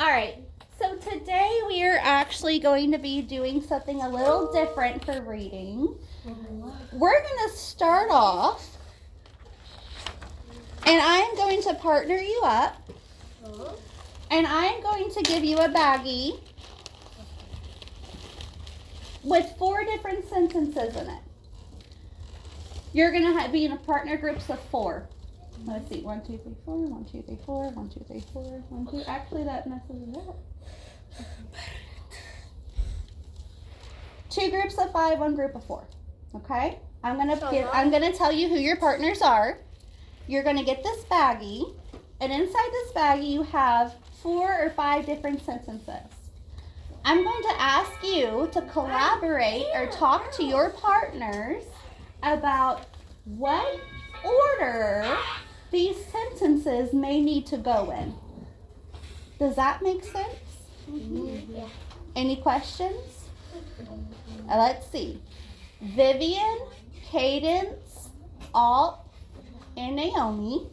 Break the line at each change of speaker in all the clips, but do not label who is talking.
All right, so today we are actually going to be doing something a little different for reading. We're going to start off, and I'm going to partner you up, and I'm going to give you a baggie with 4 different sentences in it. You're going to be in a partner groups of 4. Let's see, 1, 2, 3, 4, 1, 2, 3, 4, 1, 2, 3, 4, 1, 2. Actually, that messes it up. 2 groups of 5, 1 group of 4. Okay? I'm gonna tell you who your partners are. You're gonna get this baggie, and inside this baggie you have 4 or 5 different sentences. I'm going to ask you to collaborate or talk to your partners about what order these sentences may need to go in. Does that make sense?
Yeah.
Any questions? Let's see. Vivian, Cadence, Alt, and Naomi.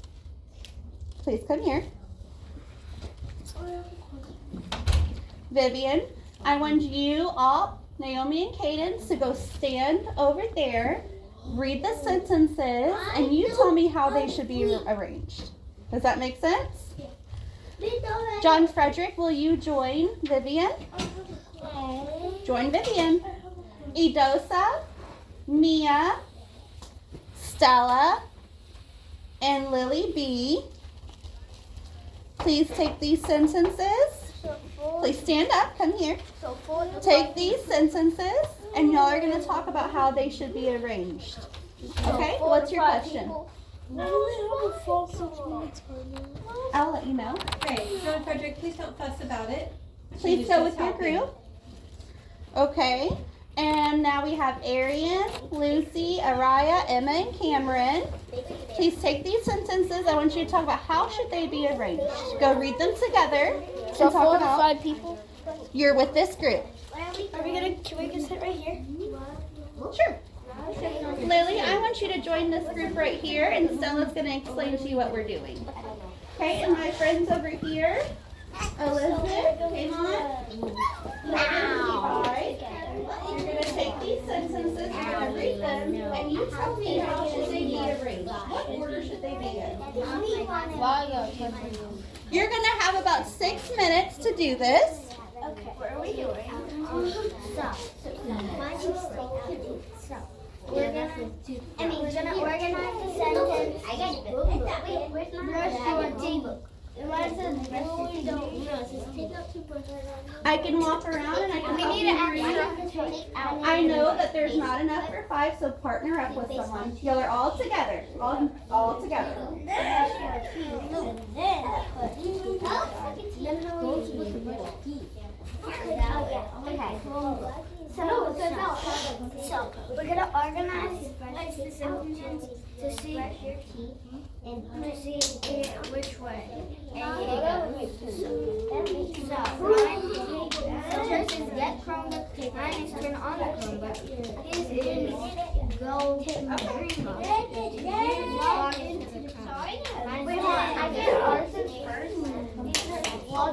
Please come here. Vivian, I want you, Alt, Naomi, and Cadence to go stand over there, read the sentences, and you tell me how they should be arranged. Does that make sense? John Frederick, will you join Vivian? Join Vivian. Edosa, Mia, Stella, and Lily B. Please take these sentences. Please stand up. Come here. Take these sentences, and y'all are going to talk about how they should be arranged. Okay? What's your question? I'll let you know.
Okay, John Frederick, please don't fuss about it.
Please go with your group. Okay. And now we have Arian, Lucy, Araya, Emma, and Cameron. Please take these sentences. I want you to talk about how should they be arranged. Go read them together.
So
and talk
4 to
about
5 people?
You're with this group.
Can we just sit right here?
Sure. Lily, I want you to join this group right here, and Stella's going to explain to you what we're doing. Okay, and my friends over here, Elizabeth, come on. You're going to take these sentences, you're going to read them, and you tell me how should they be arranged. What order should they be in? You're going to have about 6 minutes to do this.
Okay. What are we doing? We're gonna organize the sentence.
I can walk around and I can help you read. I know that there's not enough for 5, so partner up with someone. Y'all are all together. All together.
So we're gonna organize the sentences to see which way. Sentences get Chromebook. Mine is turn on the Chromebook. His is go green box. Log into the Chromebook. Wait, hold on. I did ours first. Log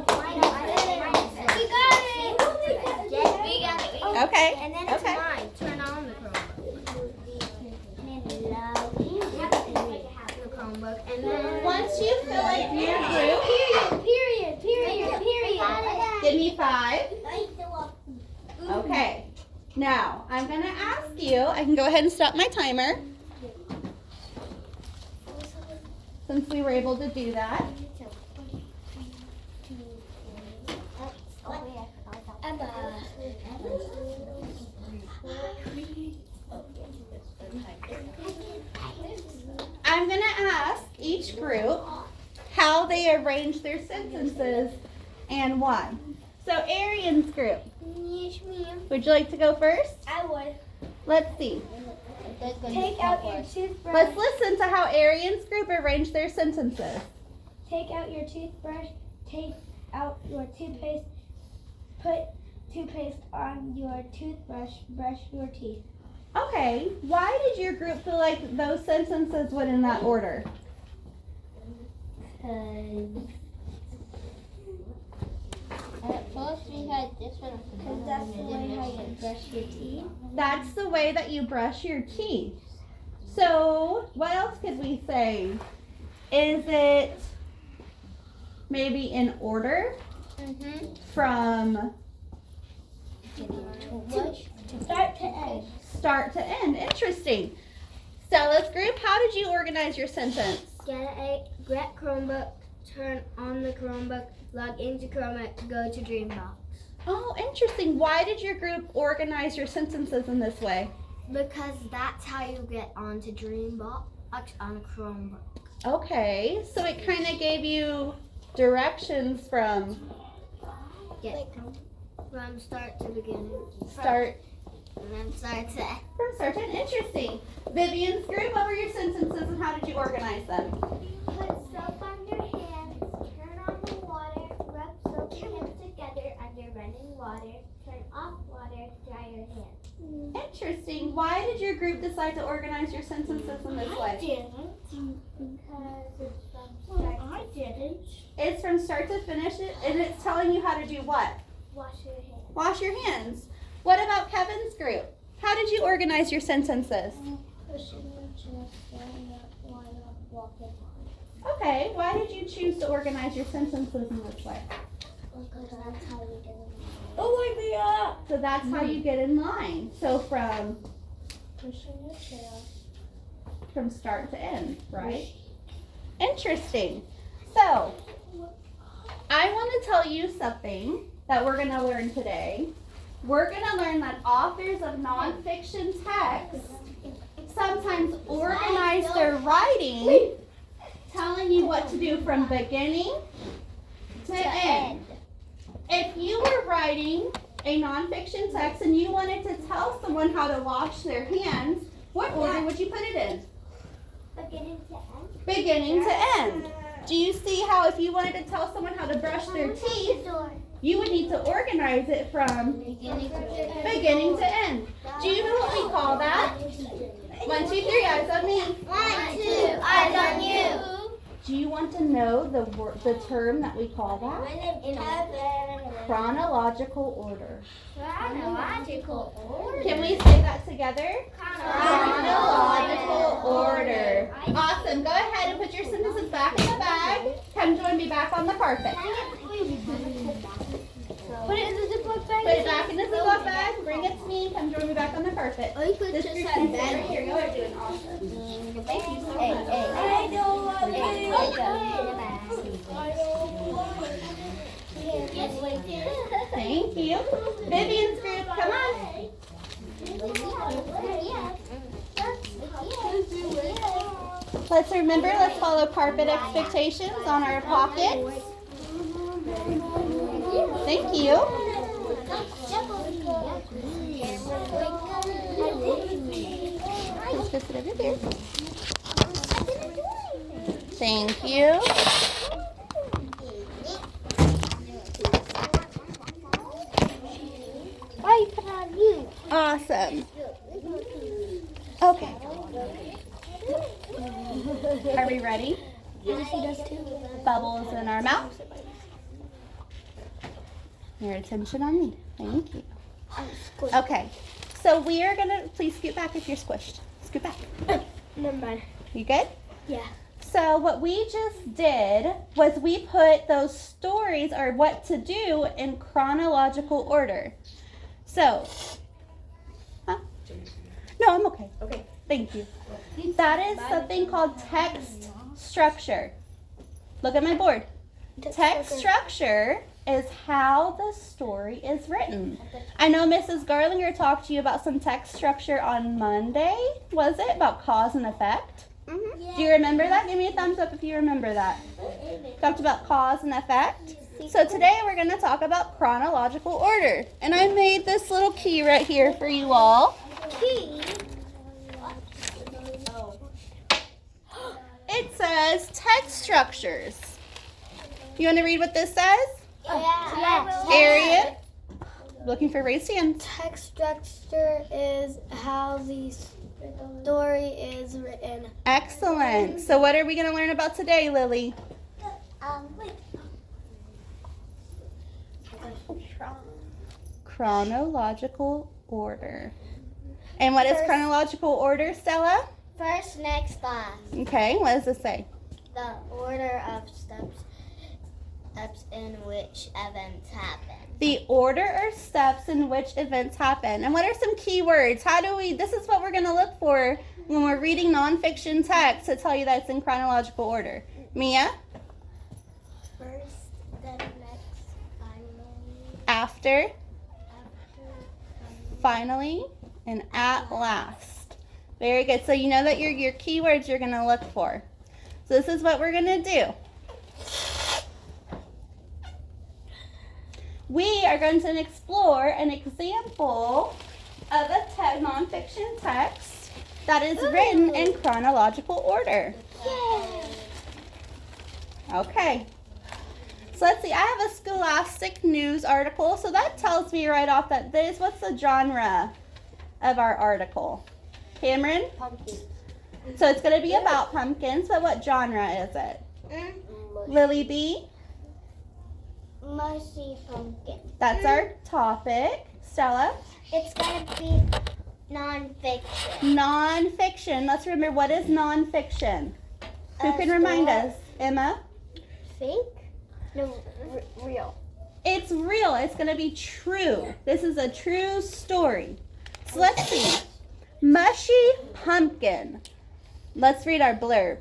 We got it. We got it.
Okay.
And then it's mine. Turn on the Chromebook. The Chromebook. And then
Once you fill in your group,
period.
give me 5. Okay. Now, I'm going to ask you, I can go ahead and stop my timer, since we were able to do that. I'm going to ask each group how they arrange their sentences and why. So, Arian's group,
Yes, ma'am.
would you like to go first?
I would.
Let's see.
Take out your toothbrush.
Let's listen to how Arian's group arranged their sentences.
Take out your toothbrush. Take out your toothpaste. Put toothpaste on your toothbrush. Brush your teeth.
Okay, why did your group feel like those sentences went in that order?
Because that's the way how you brush your teeth.
That's the way that you brush your teeth. So, what else could we say? Is it maybe in order from
Start to end.
start to end? Interesting. Stella's group, how did you organize your sentence?
Get Chromebook, turn on the Chromebook, log into Chromebook, go to Dreambox.
Oh, interesting. Why did your group organize your sentences in this way?
Because that's how you get onto Dreambox on Chromebook.
Okay, so it kind of gave you directions from
From start to beginning.
start
And then start to end.
from start to end. Interesting. Vivian's group, what were your sentences and how did you organize them?
Put soap on your hands, turn on the water, rub soap hands together under running water, turn off water, dry your hands.
Interesting. Why did your group decide to organize your sentences in this way?
Didn't. Because it's from start I didn't.
It's from start to finish it, and it's telling you how to do what?
Wash your hands.
Wash your hands. What about Kevin's group? How did you organize your sentences?
Pushing your chest, standing up, lying up, walking on.
Okay, why did you choose to organize your sentences in this way?
Because that's how you get them.
So that's how you get in line. So from
Pushing your chair.
from start to end, right? Interesting. So, I want to tell you something that we're going to learn today. We're going to learn that authors of nonfiction text sometimes organize their writing, telling you what to do from beginning to end. If you were writing a nonfiction text and you wanted to tell someone how to wash their hands, what order would you put it in?
Beginning to end.
Beginning to end. Do you see how if you wanted to tell someone how to brush their teeth, you would need to organize it from beginning to end? Do you know what we call that? 1, 2, 3, eyes on me.
1, 2, eyes on you.
Do you want to know the term that we call that? Chronological order.
Chronological order.
Can we say that together? Chronological order. Awesome. Go ahead and put your sentences back in the bag. Come join me back on the carpet.
Put it in the Ziploc bag.
Put it back in the Ziploc bag. Bring it to me. Come join me back on the carpet.
Oh, you could
This
just
group
have
is right here. You are doing awesome.
Thank you so much. I don't want
Thank you. Vivian's group, come on. Let's remember, let's follow carpet expectations on our pockets. Thank you. Let's just sit over there. Thank you.
Why you put on you?
Awesome. Okay. Are we ready?
Yes, he does too.
Bubbles in our mouth. Your attention on me. Thank you. Okay. So we are going to, please scoot back if you're squished. Scoot back.
Never mind.
You good?
Yeah.
So what we just did was we put those stories or what to do in chronological order. So, huh? No, I'm okay.
Okay.
Thank you. That is something called text structure. Look at my board. Text structure is how the story is written. I know Mrs. Garlinger talked to you about some text structure on Monday, was it? About cause and effect?
Mm-hmm.
Do you remember that? Give me a thumbs up if you remember that. Talked about cause and effect. So today we're going to talk about chronological order. And I made this little key right here for you all.
Key.
It says text structures. You want to read what this says?
Yeah.
Harriet? Looking for raised hands.
Text structure is how the story is written.
Excellent. So what are we going to learn about today, Lily? Chronological order. And what is chronological order, Stella?
First, next, last.
Okay, what does it say?
The order of steps in which events happen.
The order or steps in which events happen. And what are some key words? This is what we're going to look for when we're reading nonfiction text to tell you that it's in chronological order. Mia?
First, then next, finally.
After, finally, and at last. Very good. So you know that your keywords you're going to look for. So this is what we're going to do. We are going to explore an example of a nonfiction text that is written in chronological order.
Yay.
Okay. So let's see. I have a Scholastic News article. So that tells me right off that what's the genre of our article? Cameron?
Pumpkin.
So it's going to be about pumpkins, but what genre is it? Lily B?
Mushy pumpkin.
That's our topic. Stella?
It's going to be nonfiction.
Nonfiction. Let's remember, what is nonfiction? Who can remind us? Emma?
Fake? No, real.
It's real. It's going to be true. This is a true story. So let's see. Mushy pumpkin. Let's read our blurb.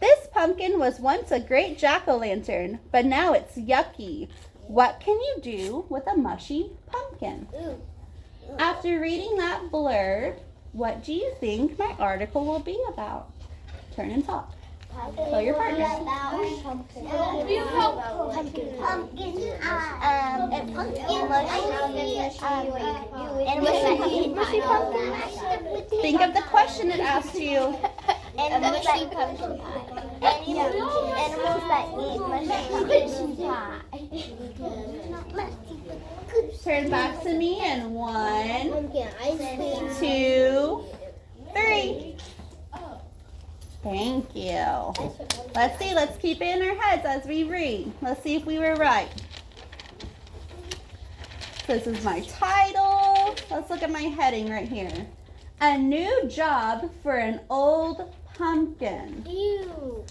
This pumpkin was once a great jack-o'-lantern, but now it's yucky. What can you do with a mushy pumpkin? After reading that blurb, what do you think my article will be about? Turn and talk. Tell your partner.
Pumpkin.
Think of the question it asked you.
Animals that eat pumpkin pie. Animals that eat pumpkin pie.
Turn back to me in 1,
Pumpkin ice cream.
2, 3. Thank you. Let's see. Let's keep it in our heads as we read. Let's see if we were right. This is my title. Let's look at my heading right here. A new job for an old pumpkin.
Ew.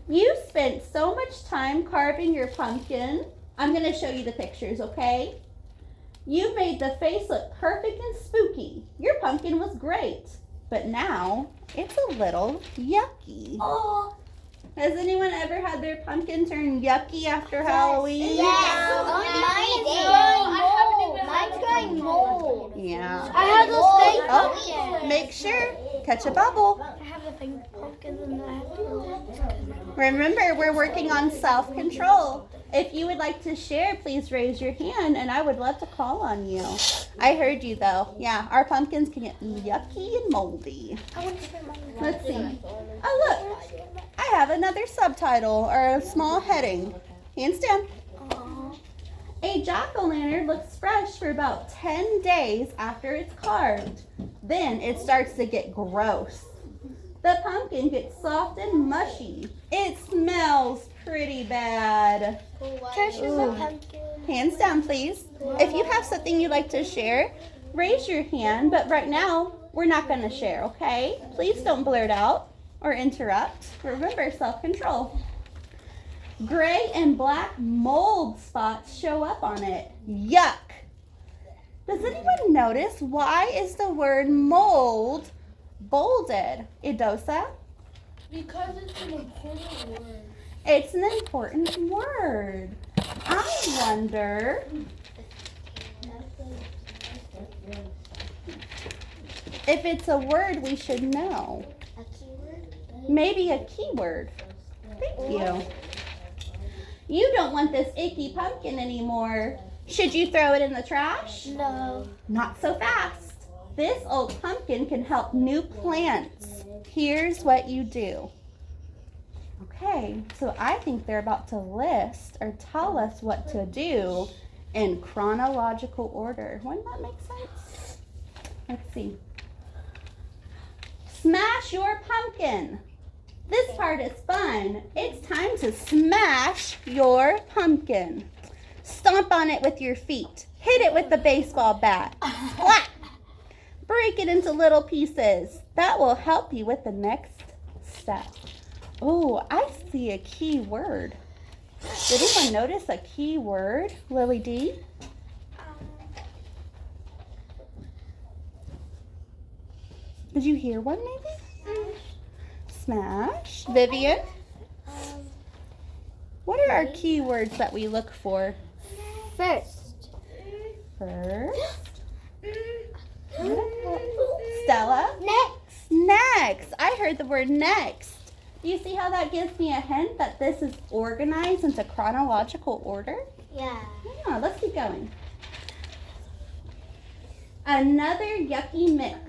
You spent so much time carving your pumpkin. I'm going to show you the pictures, okay? You made the face look perfect and spooky. Your pumpkin was great, but now it's a little yucky.
Oh.
Has anyone ever had their pumpkin turn yucky after Halloween?
Yes. Mine's growing mold.
Yeah.
I have those fake
Oh,
pumpkins.
make sure. Catch a bubble.
I have the fake pumpkins and I have to.
Remember, we're working on self-control. If you would like to share, please raise your hand and I would love to call on you. I heard you though. Yeah, our pumpkins can get yucky and moldy.
I want to share mine.
Let's see. Oh, look. I have another subtitle or a small heading. Hands down. A jack-o'-lantern looks fresh for about 10 days after it's carved. Then it starts to get gross. The pumpkin gets soft and mushy. It smells pretty bad. Ooh. Hands down, please. If you have something you'd like to share, raise your hand. But right now, we're not going to share, okay? Please don't blurt out or interrupt. Remember, self-control. Gray and black mold spots show up on it. Yuck. Does anyone notice why is the word mold bolded? Idosa?
Because it's an important word.
It's an important word. I wonder if it's a word we should know.
A keyword?
Maybe a keyword. Thank you. You don't want this icky pumpkin anymore. Should you throw it in the trash?
No.
Not so fast. This old pumpkin can help new plants. Here's what you do. Okay, so I think they're about to list or tell us what to do in chronological order. Wouldn't that make sense? Let's see. Smash your pumpkin. This part is fun. It's time to smash your pumpkin. Stomp on it with your feet. Hit it with the baseball bat. Splat! Break it into little pieces. That will help you with the next step. Oh, I see a key word. Did anyone notice a key word, Lily D? Did you hear one maybe? Smash. Vivian? What are our key words that we look for?
First.
Stella?
Next.
Next. I heard the word next. Do you see how that gives me a hint that this is organized into chronological order?
Yeah.
Yeah, let's keep going. Another yucky mix.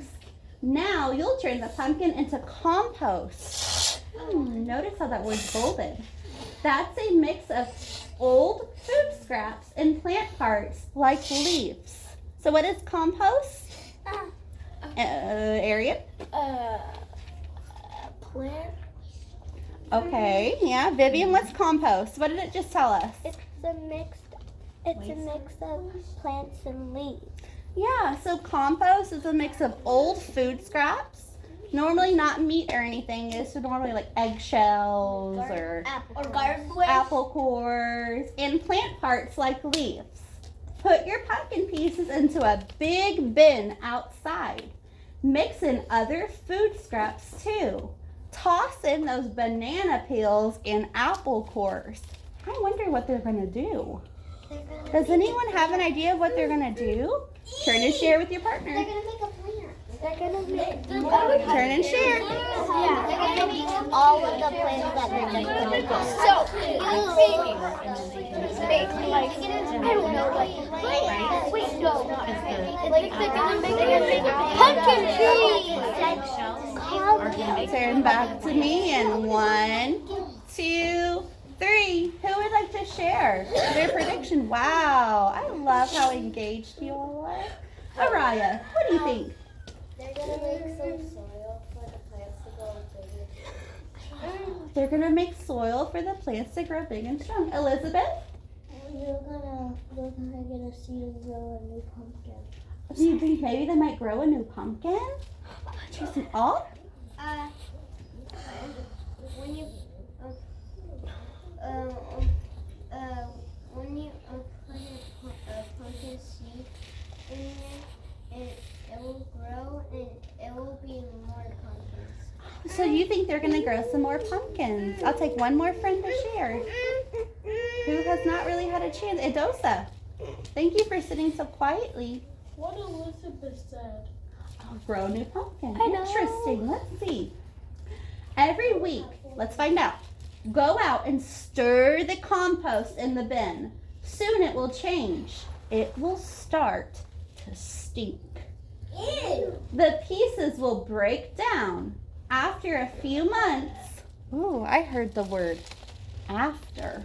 Now you'll turn the pumpkin into compost. Notice how that word's bolded. That's a mix of old food scraps and plant parts like leaves. So what is compost? Arian?
Plant.
Okay, yeah. Vivian, what's compost? What did it just tell us?
It's a mix of plants and leaves.
Yeah, so compost is a mix of old food scraps. Normally not meat or anything. It's normally like eggshells or
garden
apple cores and plant parts like leaves. Put your pumpkin pieces into a big bin outside. Mix in other food scraps too. Toss in those banana peels and apple cores. I wonder what they're going to do. Does anyone have an idea of what they're going to do? Turn and share with your partner.
They're gonna make a plant. They're gonna make.
Turn and share.
Yeah. They're gonna make all of the plants that they're gonna go. So make like I don't know like wait no like they're gonna make pumpkin trees.
Turn back to me in 1, 2, 3. Who would like to share their prediction? Wow, I love how engaged you all are. Araya, what do you think?
They're gonna make some soil for the plants to grow bigger.
They're going to make soil for the plants to grow big and strong. Elizabeth?
They're gonna get a seed and grow a new pumpkin.
Do you think maybe they might grow a new pumpkin? Interesting. Oh?
When you put a pumpkin seed in there, it will grow and it will be more pumpkins.
So you think they're going to grow some more pumpkins? I'll take one more friend to share. Who has not really had a chance? Edosa. Thank you for sitting so quietly.
What Elizabeth said.
I'll grow a new pumpkin.
I know.
Interesting. Let's see. Every week, let's find out. Go out and stir the compost in the bin. Soon it will change. It will start to stink.
Ew.
The pieces will break down. After a few months, ooh, I heard the word after.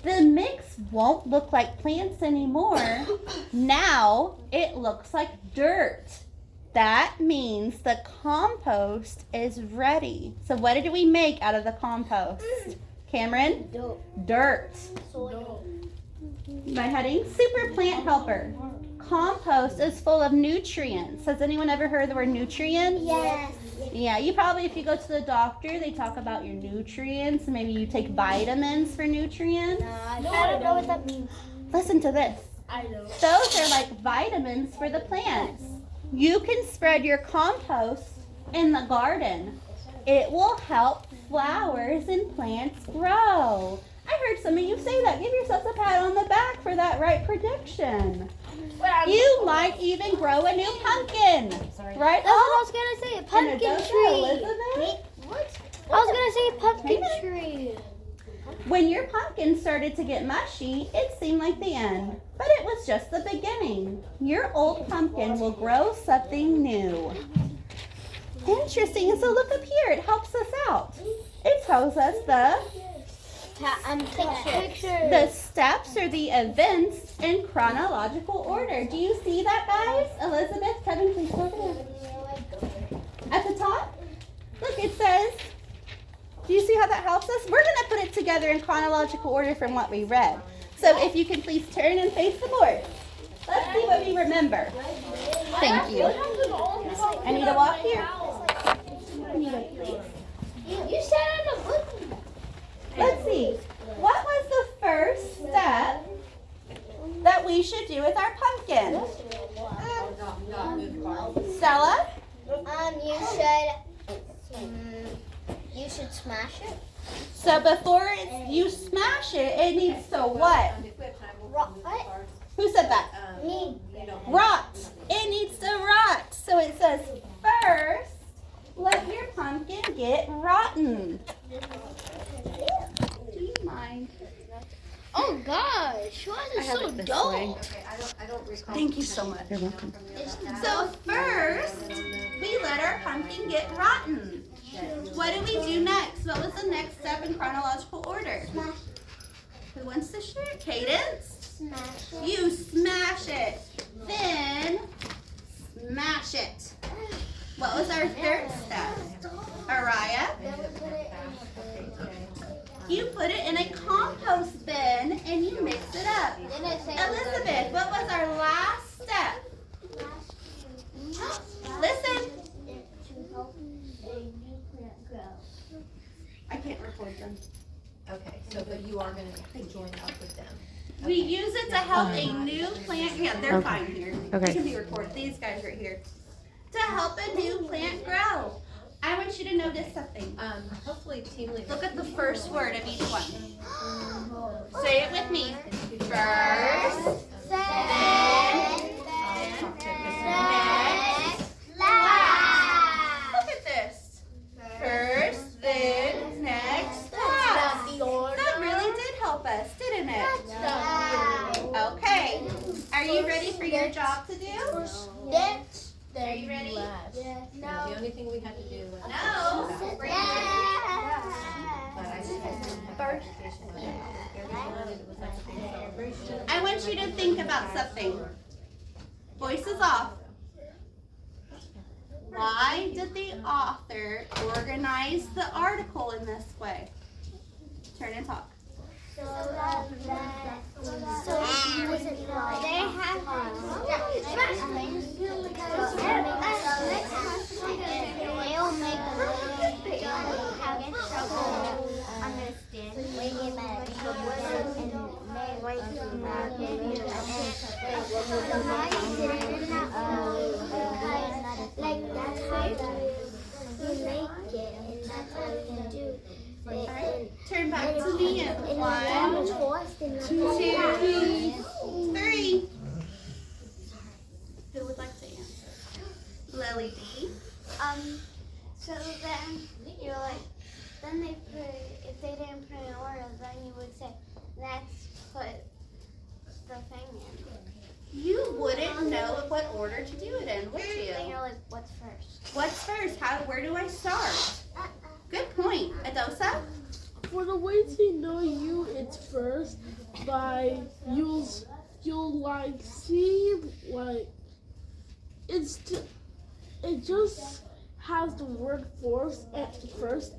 The mix won't look like plants anymore. Now it looks like dirt. That means the compost is ready. So what did we make out of the compost? Cameron? Dirt.
Soil.
My heading, super plant helper. Compost is full of nutrients. Has anyone ever heard the word nutrients?
Yes.
Yeah, you probably, if you go to the doctor, they talk about your nutrients. Maybe you take vitamins for nutrients.
I don't know what that means.
Listen to this.
I know.
Those are like vitamins for the plants. You can spread your compost in the garden. It will help flowers and plants grow. I heard some of you say that. Give yourselves a pat on the back for that right prediction. You might even grow a new pumpkin. Right?
That's what I was gonna say. A pumpkin
Elizabeth?
What? I was gonna say a pumpkin tree.
When your pumpkin started to get mushy, it seemed like the end. But it was just the beginning. Your old pumpkin will grow something new. Interesting. So look up here. It helps us out. It tells us the steps or the events in chronological order. Do you see that, guys? Elizabeth, Kevin, please go there. At the top, look, it says, do you see how that helps us? We're going to put it together in chronological order from what we read. So if you can please turn and face the board. Let's see what we remember. Thank you. I need to walk here.
You said on the book.
Let's see. What was the first step that we should do with our pumpkin? Stella?
You should smash it.
So before you smash it, it needs to what?
What?
Who said that?
Me.
Rot. It needs to rot. So it says first, let your pumpkin get rotten. Do you mind?
Oh gosh, why is it so dull?
Thank you so much. You're welcome. So first, we let our pumpkin get rotten. What do we do next? What was the next step in chronological order?
Smash.
Who wants to share? Cadence?
Smash it.
You smash it. Then smash it. What was our third step? Araya?
Then we put it in the bin.
You put it in a compost bin and you mix it up.
Then it says
Elizabeth, what was our last step? Listen.
to help a new plant grow.
I can't record them.
Okay, so but you are going to join up with them.
We use it to help a new plant. Yeah, they're fine here.
Okay.
They can be recorded. These guys right here. To help a new plant grow. I want you to notice something.
Hopefully team leader.
Look at the first word of each one. Say it with me. First, last. Look at this. First, then, next, last. That really did help us, didn't it? Okay. Are you ready for your job to do? Are you ready?
No, the only thing we had to do was.
No.
But I just had to have clarification on it. Everyone, it was like a big celebration.
I want you to think about something. Voices off. Why did the author organize the article in this way? Turn and talk.
So he wasn't right. They have they'll make have trouble understanding like that's how you make it, and that's how you can do it.
Turn back to me in 1, 2, 3. Who would like to answer? Lily D.
So then you're like, then they put, if they didn't put an order, then you would say, let's put the thing in.
You wouldn't know what order to do it in, would
Then
you?
you're like, what's first?
What's first? Where do I start? Good point. Adosa?
For the way to know you, it's first by you'll like see like it just has the word first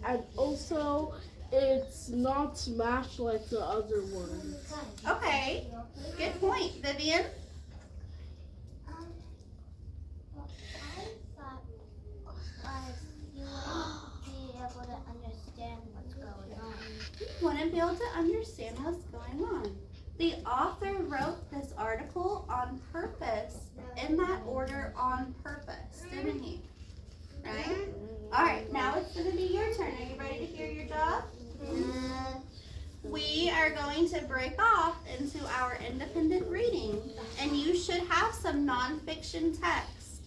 and also it's not smashed like the other ones.
Okay. Good point. Vivian? Wouldn't be able to understand what's going on. The author wrote this article on purpose, in that order on purpose, didn't he? Right? Alright, now it's going to be your turn. Are you ready to hear your job? We are going to break off into our independent reading, and you should have some nonfiction text.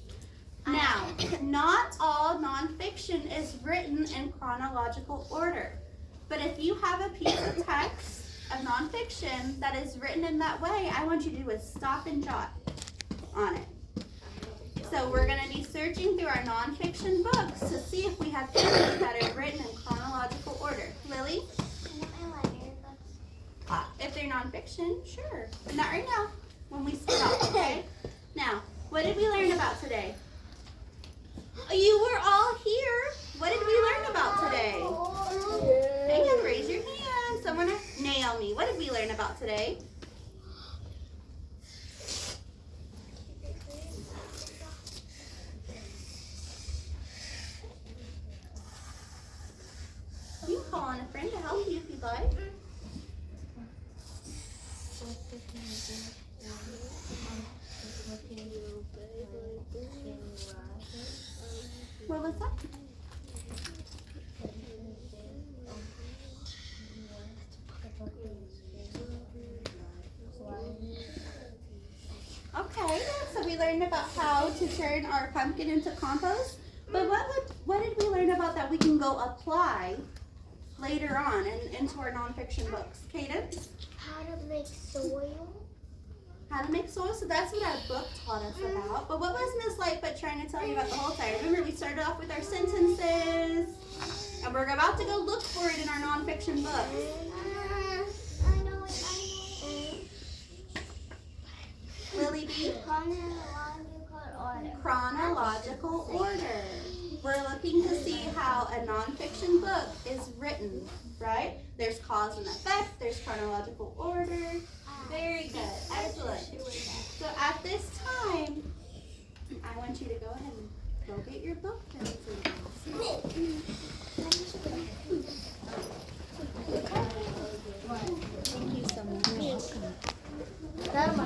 Now, not all nonfiction is written in chronological order. But if you have a piece of text, of nonfiction, that is written in that way, I want you to do is stop and jot on it. So we're going to be searching through our nonfiction books to see if we have any that are written in chronological order. Lily? If they're nonfiction, sure. But not right now, when we stop, okay? Now, what did we learn about today? You were all here. What did we learn about today? Hang on, raise your hand. Naomi, what did we learn about today? on a friend to help you if you'd like. What was that? Okay, so we learned about how to turn our pumpkin into compost. But what did we learn about that we can go apply later on into our nonfiction books? Cadence?
How to make soil.
How to make soil, so that's what our book taught us about. But what was Miss Lightfoot trying to tell you about the whole time? Remember, we started off with our sentences, and we're about to go look for it in our nonfiction books.
I know it.
Lily B? Chronological order. We're looking to see how a nonfiction book is written, right? There's cause and effect, there's chronological order. Very good, excellent. So at this time, I want you to go ahead and go get your book pencils.